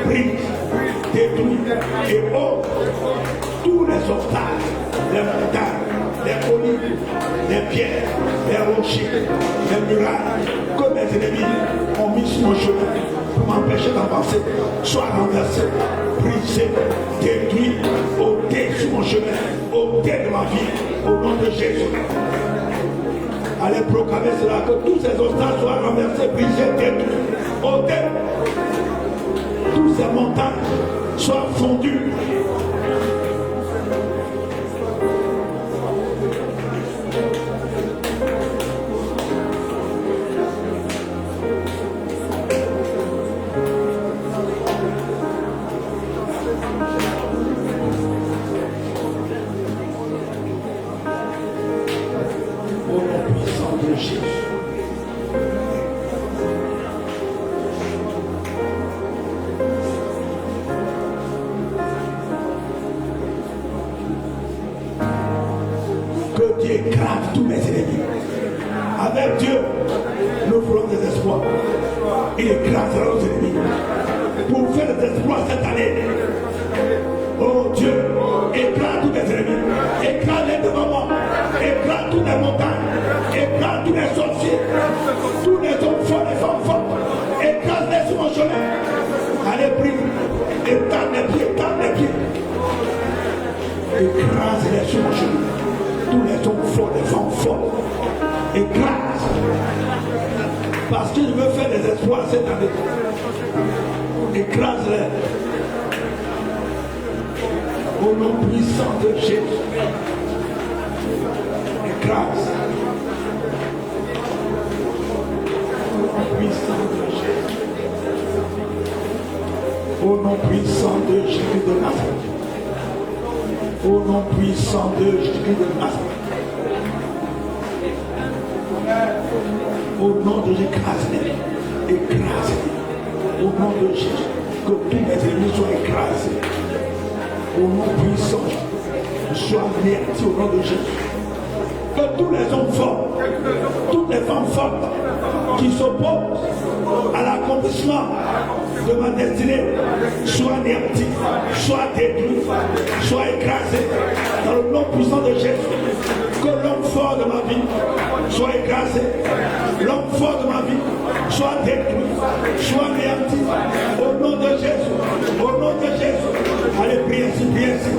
brise, détruit et ôte tous les obstacles, les montagnes, les collines, les pierres, les rochers, les murailles que mes ennemis ont mis sur mon chemin pour m'empêcher d'avancer, soit renversé, brisé, détruit, ôté sur mon chemin, ôté de ma vie, au nom de Jésus. Allez proclamer cela, que tous ces obstacles soient renversés, brisés, détruits, ôtés. Tous ces montagnes soient fondues. Que Dieu écrase tous mes ennemis. Avec Dieu, nous ferons des exploits. Il écrasera nos ennemis. Pour faire des exploits cette année, oh Dieu, écrase tous mes ennemis. Écrase-les devant moi. Écrase toutes les montagnes. Écrase tous les sorciers. Tous les hommes forts, les femmes fortes. Écrase-les sur mon chemin. Allez, prie. Étends les pieds, écrase-les sur mon chemin. Tous les hommes forts, les femmes fortes. Écrase. Parce qu'il veut faire des exploits cette année. Écrase-les. Au nom puissant de Jésus. Écrase. Au nom puissant de Jésus. Au nom puissant de Jésus de Nazareth. Au nom puissant de Jésus de Nazareth. Au nom de Jésus, écrase-les. Au nom de Jésus, que tous mes ennemis soient écrasés. Au nom puissant, soient anéantis au nom de Jésus. Que tous les hommes forts, toutes les femmes fortes qui s'opposent à l'accomplissement de ma destinée soient anéantis, soient détruits, soient écrasés dans le nom puissant de Jésus. Que l'homme fort de ma vie soit écrasé, l'homme fort de ma vie soit détruit, soit anéanti au nom de Jésus, au nom de Jésus. Allez, priez ainsi, priez ainsi.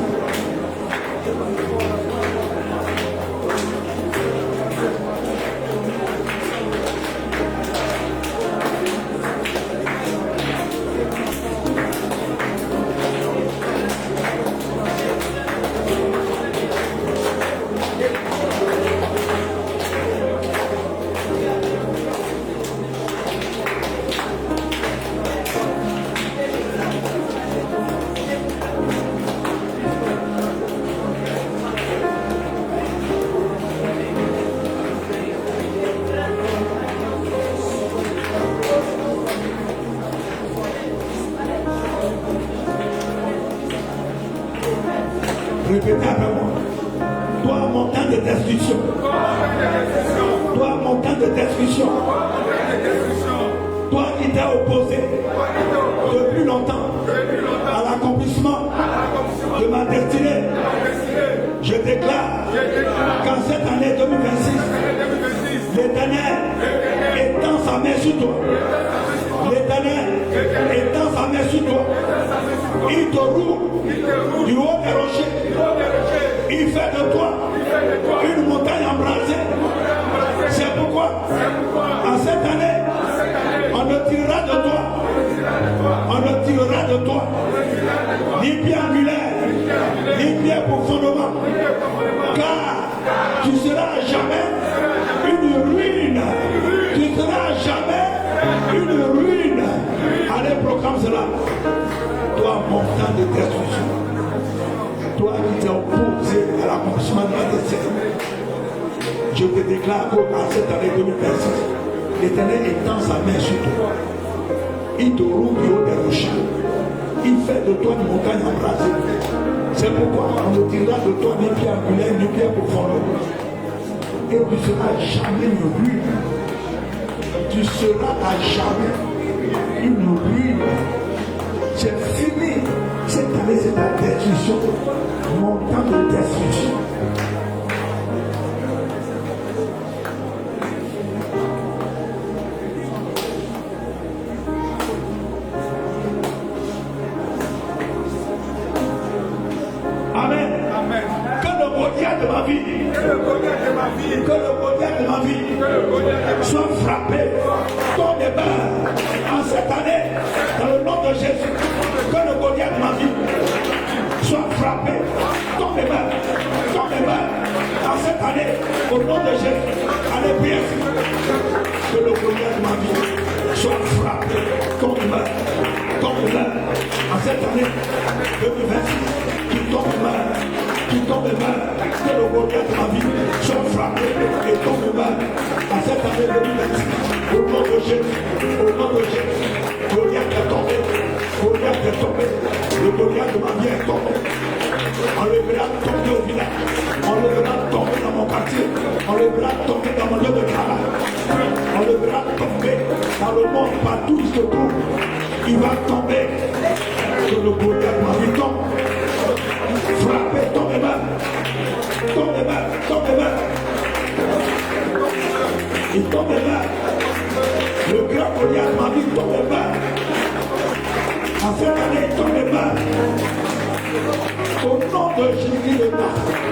Répétez après moi. Toi, montagne de destruction. Toi, montagne de destruction. Toi qui t'es opposé depuis longtemps à l'accomplissement de ma destinée, je déclare qu'en cette année 2026, l'Éternel étend sa main sur toi. L'Éternel étend sa main sur toi. Il te roule du haut des rochers. Il fait de toi une montagne embrasée. C'est pourquoi en cette année, on ne tirera de toi. On ne tirera de toi ni pierre angulaire, ni pierre pour fondement. Car tu seras jamais une ruine. Tu seras jamais une ruine. Allez, proclame cela. Toi, montagne de destruction. Toi qui t'es opposé à l'accomplissement de la destinée. Je te déclare qu'en cette année 2026, l'Éternel étend sa main sur toi. Il te roule du haut des rochers. Il fait de toi une montagne embrasée. C'est pourquoi on ne tirera de toi ni pierre angulaire, ni pierre profonde. Et tu seras jamais une ruine. Tu seras à jamais une ruine. C'est fini. Cette année, c'est ta destruction. Mon temps de destruction. Amen. Amen. Que le Goliath de ma vie, soit frappé, ton débat en cette année, dans le nom de Jésus. Que le Goliath de ma vie soit frappé, ton débat en cette année, au nom de Jésus. Allez, priez. Que le Goliath de ma vie soit frappé, ton débat en cette année 2026. Qui tombe mal, que le Goliath de ma vie soit frappé et tombe mal à cette année 2026. Au nom de Jésus, Goliath est tombé, le Goliath de ma vie est tombé. On le verra tomber au village, on le verra tomber dans mon quartier, on le verra tomber dans mon lieu de travail, on le verra tomber dans le monde, partout où il se trouve, il va tomber. Que le Goliath de ma vie tombe. Frappez, tombez mal. Il tombe mal. Le grand Goliath m'a dit tombe mal. En cette année, il tombe mal. Au nom de Jésus de Nazareth.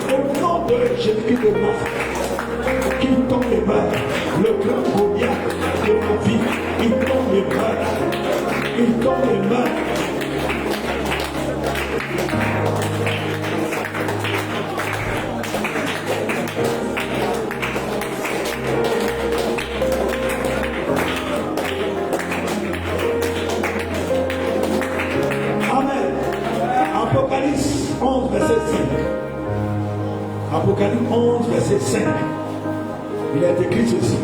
Au nom de Jésus de Nazareth. Qu'il tombe mal. Le grand Goliath de ma vie, il tombe mal. Apocalypse 11, verset 5. Apocalypse 11, verset 5. Il est écrit ceci.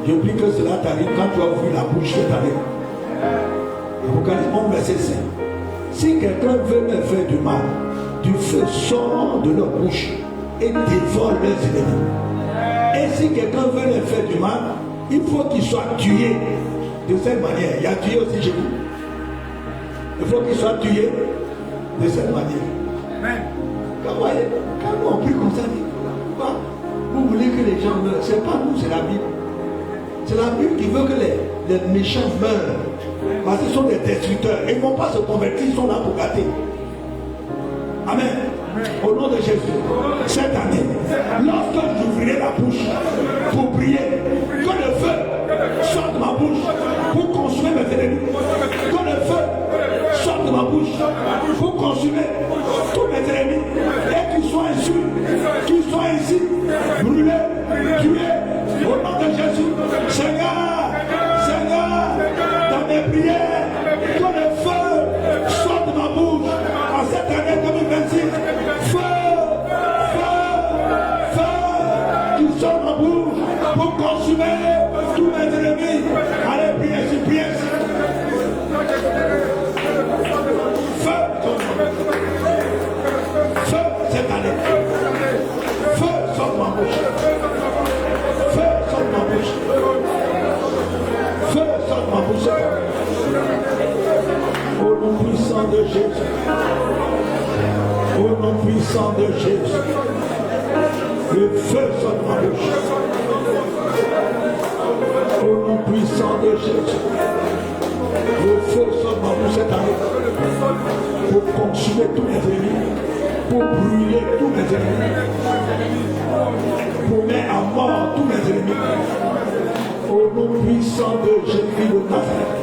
Je prie que cela t'arrive quand tu as ouvert la bouche de ta lèvre. Apocalypse 11, verset 5. Si quelqu'un veut me faire du mal, du feu sort de leur bouche et dévore leurs ennemis. Et si quelqu'un veut leur faire du mal, il faut qu'il soit tué de cette manière. Il y a tué aussi chez vous. Il faut qu'il soit tué de cette manière. Quand nous on prie comme ça, vous voulez que les gens meurent. Ce n'est pas nous, c'est la Bible. C'est la Bible qui veut que les méchants meurent. Parce qu'ils sont des destructeurs. Ils ne vont pas se convertir, ils sont là pour gâter. Amen. Au nom de Jésus, cette année, lorsque j'ouvrirai la bouche pour prier, que le feu sorte de ma bouche pour consumer mes ennemis. Que le feu sorte de ma bouche pour consumer tous mes ennemis. Et qu'ils soient ici, brûlés, tués, au nom de Jésus. Seigneur, dans mes prières, que le feu sorte de ma bouche en cette année 2026. Feu, qui sort de ma bouche pour consumer tous mes ennemis. Allez, priez. Feu cette année. Feu sort de ma bouche. Feu sort de ma bouche. Feu sort de ma bouche. Au nom puissant de Jésus. Au nom puissant de Jésus. Le feu sort de ma bouche. Au nom puissant de Jésus. Le feu sort de ma bouche cette année. Pour consumer tous mes ennemis. Pour brûler tous mes ennemis. Pour mettre à mort tous mes ennemis. Au nom puissant de Jésus de Nazareth.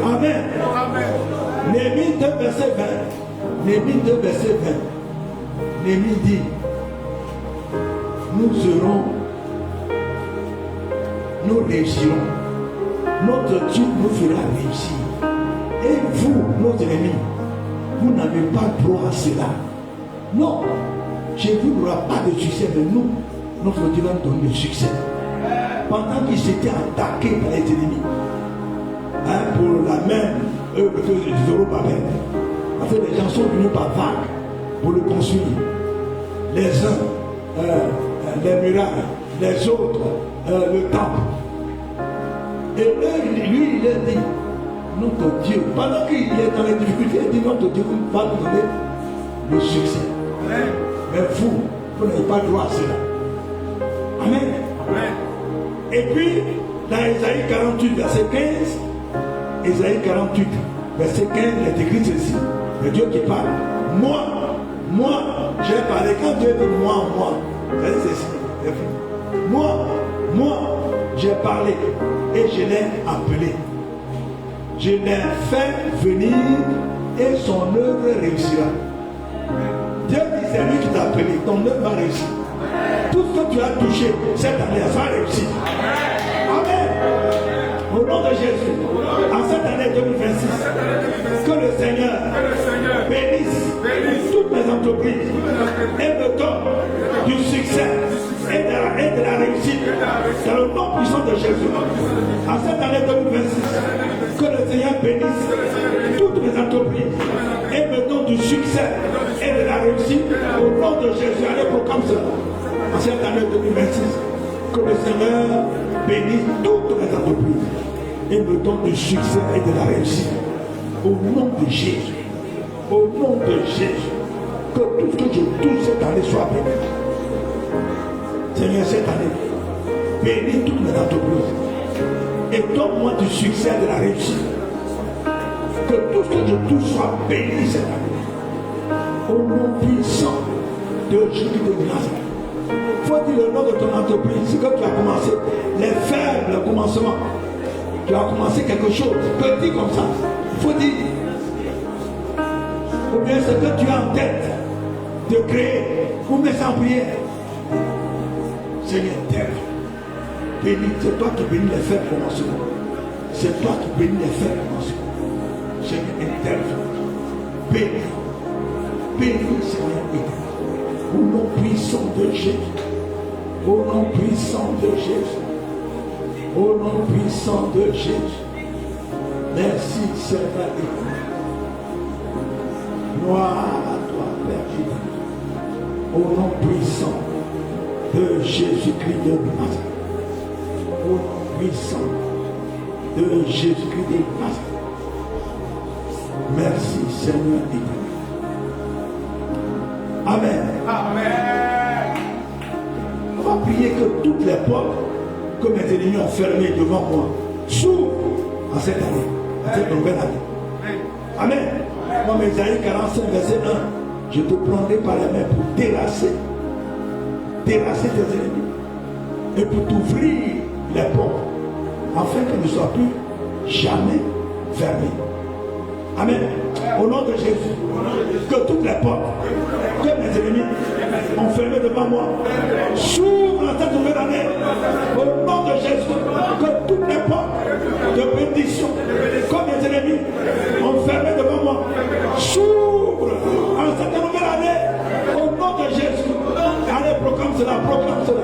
Amen. Néhémie 2, verset 20. Néhémie 2, verset 20. Néhémie dit, nous réussirons. Notre Dieu nous fera réussir. Et vous, nos ennemis, vous n'avez pas droit à cela. Non, Jésus n'aura pas de succès, mais nous, notre Dieu va nous donner le succès. Pendant qu'ils s'étaient attaqués par les ennemis, pour la même œuvre que Zorobabel, parce que les gens sont venus par vagues pour le construire. Les uns, les murailles, les autres, le temple. Et lui, il a dit, notre Dieu, pendant qu'il est dans les difficultés, il dit, notre Dieu va nous donner le succès. Mais vous n'avez pas droit à cela. Amen. Et puis, dans Isaïe 48, verset 15, Isaïe 48, verset 15, il est écrit ceci. Le Dieu qui parle. Moi, j'ai parlé. Quand Dieu dit moi, c'est ceci. Moi, j'ai parlé et je l'ai appelé. Je l'ai fait venir et son œuvre réussira. Dieu dit, c'est lui qui t'a appelé. Ton œuvre va réussir. Tout ce que tu as touché cette année, ça va réussir. Amen. Au nom de Jésus, en cette année 2026, que le Seigneur bénisse toutes mes entreprises et me donne du succès et de la réussite dans le nom puissant de Jésus. En cette année 2026, que le Seigneur bénisse toutes mes entreprises et me donne du succès et de la réussite au nom de Jésus. Allez, proclame cela. En cette année 2026, que le Seigneur bénisse toutes mes entreprises et me donne du succès et de la réussite. Au nom de Jésus. Au nom de Jésus. Que tout ce que je touche cette année soit béni. Seigneur, cette année, bénis toutes mes entreprises et donne-moi du succès et de la réussite. Que tout ce que je touche soit béni cette année. Au nom puissant de Jésus de Nazareth. Il faut dire le nom de ton entreprise. C'est que tu as commencé les faibles commencements. Tu as commencé quelque chose, petit comme ça. Il faut dire. Ou bien ce que tu as en tête de créer, ou bien sans prière. Seigneur, bénis, c'est toi qui bénis les faibles commencements. C'est toi qui bénis les faibles commencements. Seigneur, interviens. Bénis. bénis, Seigneur éternel. Au nom puissant de Jésus. Au nom puissant de Jésus. Au nom puissant de Jésus. Merci, Seigneur éternel. Gloire à toi, Père éternel. Au nom puissant de Jésus-Christ de Nazareth. Au nom puissant de Jésus-Christ de Nazareth. Merci, Seigneur éternel. Amen. Amen. On va prier que toutes les portes que mes ennemis ont fermées devant moi s'ouvrent en cette année, en cette nouvelle année. Amen. Moi, Isaïe 45, verset 1, je te prendrai par les mains pour terrasser tes ennemis et pour t'ouvrir les portes afin qu'elles ne soient plus jamais fermées. Amen. Au nom de Jésus, que toutes les portes que mes ennemis ont fermées devant moi s'ouvrent dans cette nouvelle année. Au nom de Jésus, que toutes les portes de bénédiction que mes ennemis ont fermées devant moi s'ouvrent en cette nouvelle année. Au nom de Jésus. Allez, proclame cela, proclame cela.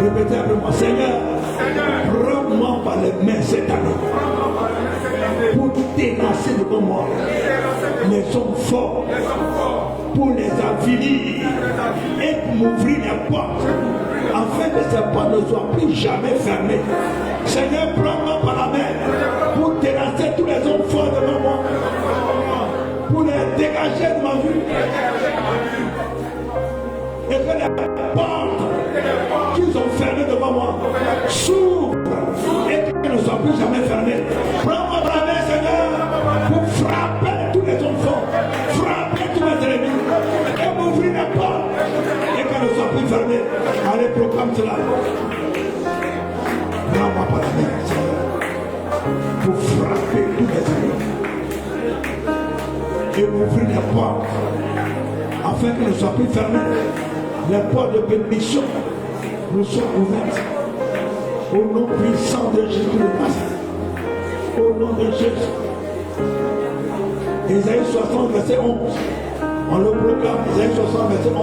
Répétez après moi, Seigneur, prends-moi par les mains cette année pour terrasser devant moi les hommes forts, pour les avilir et pour m'ouvrir les portes afin que ces portes ne soient plus jamais fermées. Seigneur, prends-moi par la main pour terrasser tous les hommes forts devant moi, pour les dégager de ma vie et que les portes qu'ils ont fermées devant moi s'ouvrent et qu'elles ne soient plus jamais fermées. Prends-moi par la main, Seigneur, pour frapper tous les hommes forts, frapper tous mes ennemis et m'ouvrir les portes et qu'elles ne soient plus fermées. Allez, proclame cela. Prends-moi par la main, Seigneur, pour frapper tous mes ennemis et m'ouvrir les portes afin qu'elles ne soient plus fermées. Les portes de bénédiction nous sont ouvertes au nom puissant de Jésus de Nazareth. Au nom de Jésus. Isaïe 60, verset 11. On le proclame, Isaïe 60, verset 11.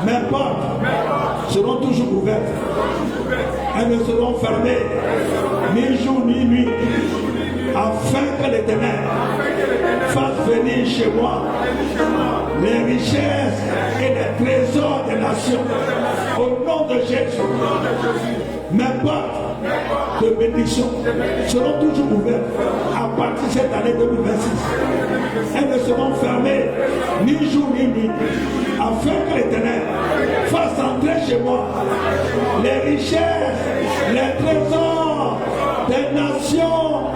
Mes portes seront toujours ouvertes. Elles ne seront fermées ni jour ni nuit, afin que l'Éternel fasse venir chez moi les richesses et les trésors des nations. Au nom de Jésus, mes portes de bénédiction seront toujours ouvertes à partir de cette année 2026. Elles ne seront fermées ni jour ni nuit, afin que l'Éternel fasse entrer chez moi les richesses, les trésors des nations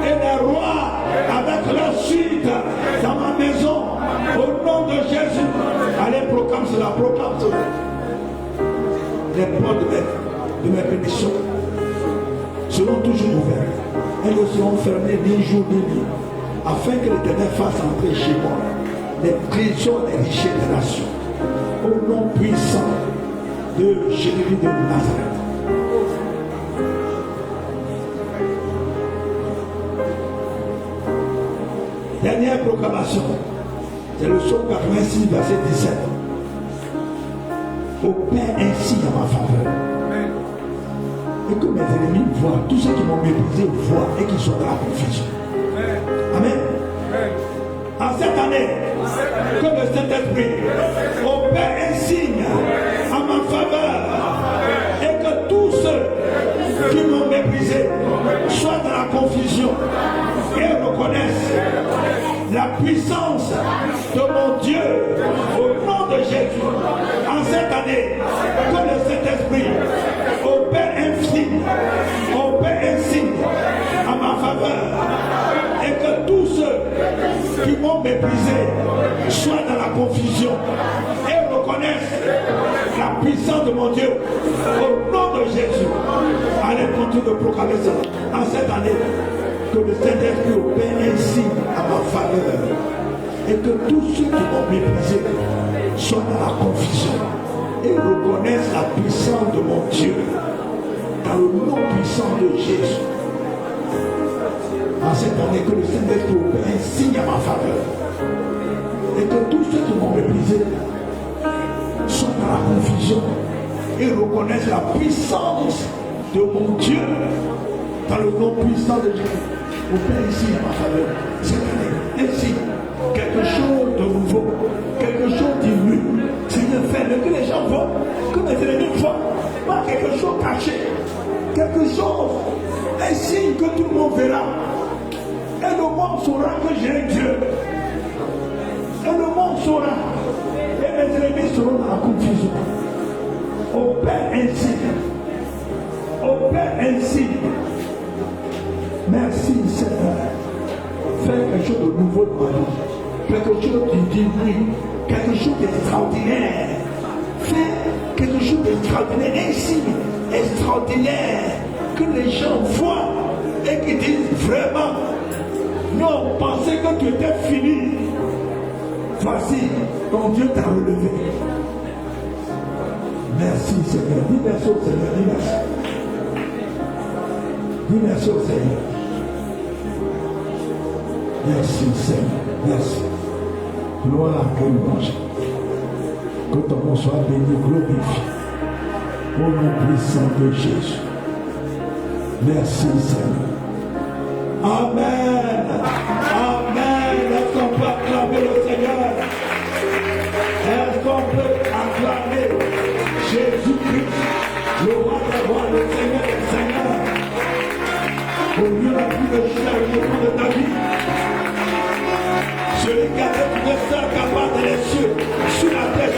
et des rois avec leur suite dans ma maison. Au nom de Jésus, allez, proclame cela, proclame cela. Les portes de mes bénédictions seront toujours ouvertes. Elles ne seront fermées ni jour ni nuit, afin que l'Éternel fasse entrer chez moi les trésors et les richesses des nations. Au nom puissant de Jésus de Nazareth. Dernière proclamation, c'est le psaume 86, verset 17. Opère ainsi en ma faveur. Et que mes ennemis voient, tous ceux qui m'ont méprisé voient et qui sont dans la confusion. Amen. En cette année, que le Saint-Esprit opère un signe en ma faveur et que tous ceux qui m'ont méprisé soient dans la confusion et reconnaissent la puissance de mon Dieu au nom de Jésus. En cette année, que le Saint-Esprit opère un signe en ma faveur et que tous ceux qui m'ont méprisé soient dans la confusion et reconnaissent la puissance de mon Dieu. Au nom de Jésus. Allez, continue de proclamer ça. En cette année, que le Saint-Esprit opère ainsi à ma faveur. Et que tous ceux qui m'ont méprisé soient dans la confusion et reconnaissent la puissance de mon Dieu. Dans le nom puissant de Jésus. En cette année, que le Saint-Esprit opère un signe à ma faveur. Et que tous ceux qui m'ont méprisé soient dans la confusion et reconnaissent la puissance de mon Dieu. Dans le nom puissant de Jésus. Opère ici à ma faveur. Cette année, ainsi, quelque chose de nouveau, quelque chose d'innu. Seigneur, fais-le que les gens voient, que mes ennemis voient. Pas quelque chose caché. Quelque chose, un signe que tout le monde verra. Et le monde saura que j'ai un Dieu. Et le monde saura. Et mes ennemis seront dans la confusion. Opère ainsi. Opère ainsi. Merci Seigneur. Fais quelque chose de nouveau dans ma vie. Quelque chose d'inouï. Quelque chose d'extraordinaire. Fais quelque chose d'extraordinaire. Ainsi, extraordinaire. Que les gens voient et qu'ils disent vraiment. Non, pensez que tu étais fini. Voici, ton Dieu t'a relevé. Merci Seigneur. Dis merci au Seigneur. Dis merci. Dis merci au Seigneur. Merci Seigneur. Merci. Gloire à louange. Que ton nom soit béni, glorifié. Au nom puissant de Jésus. Merci Seigneur. Amen. Amen. Est-ce qu'on peut acclamer le Seigneur? Est-ce qu'on peut acclamer Jésus-Christ, le roi des rois, le Seigneur des seigneurs? Au lieu de la vie de Judas, au lieu de David, celui qui avait une sœur capable des cieux, sur la terre,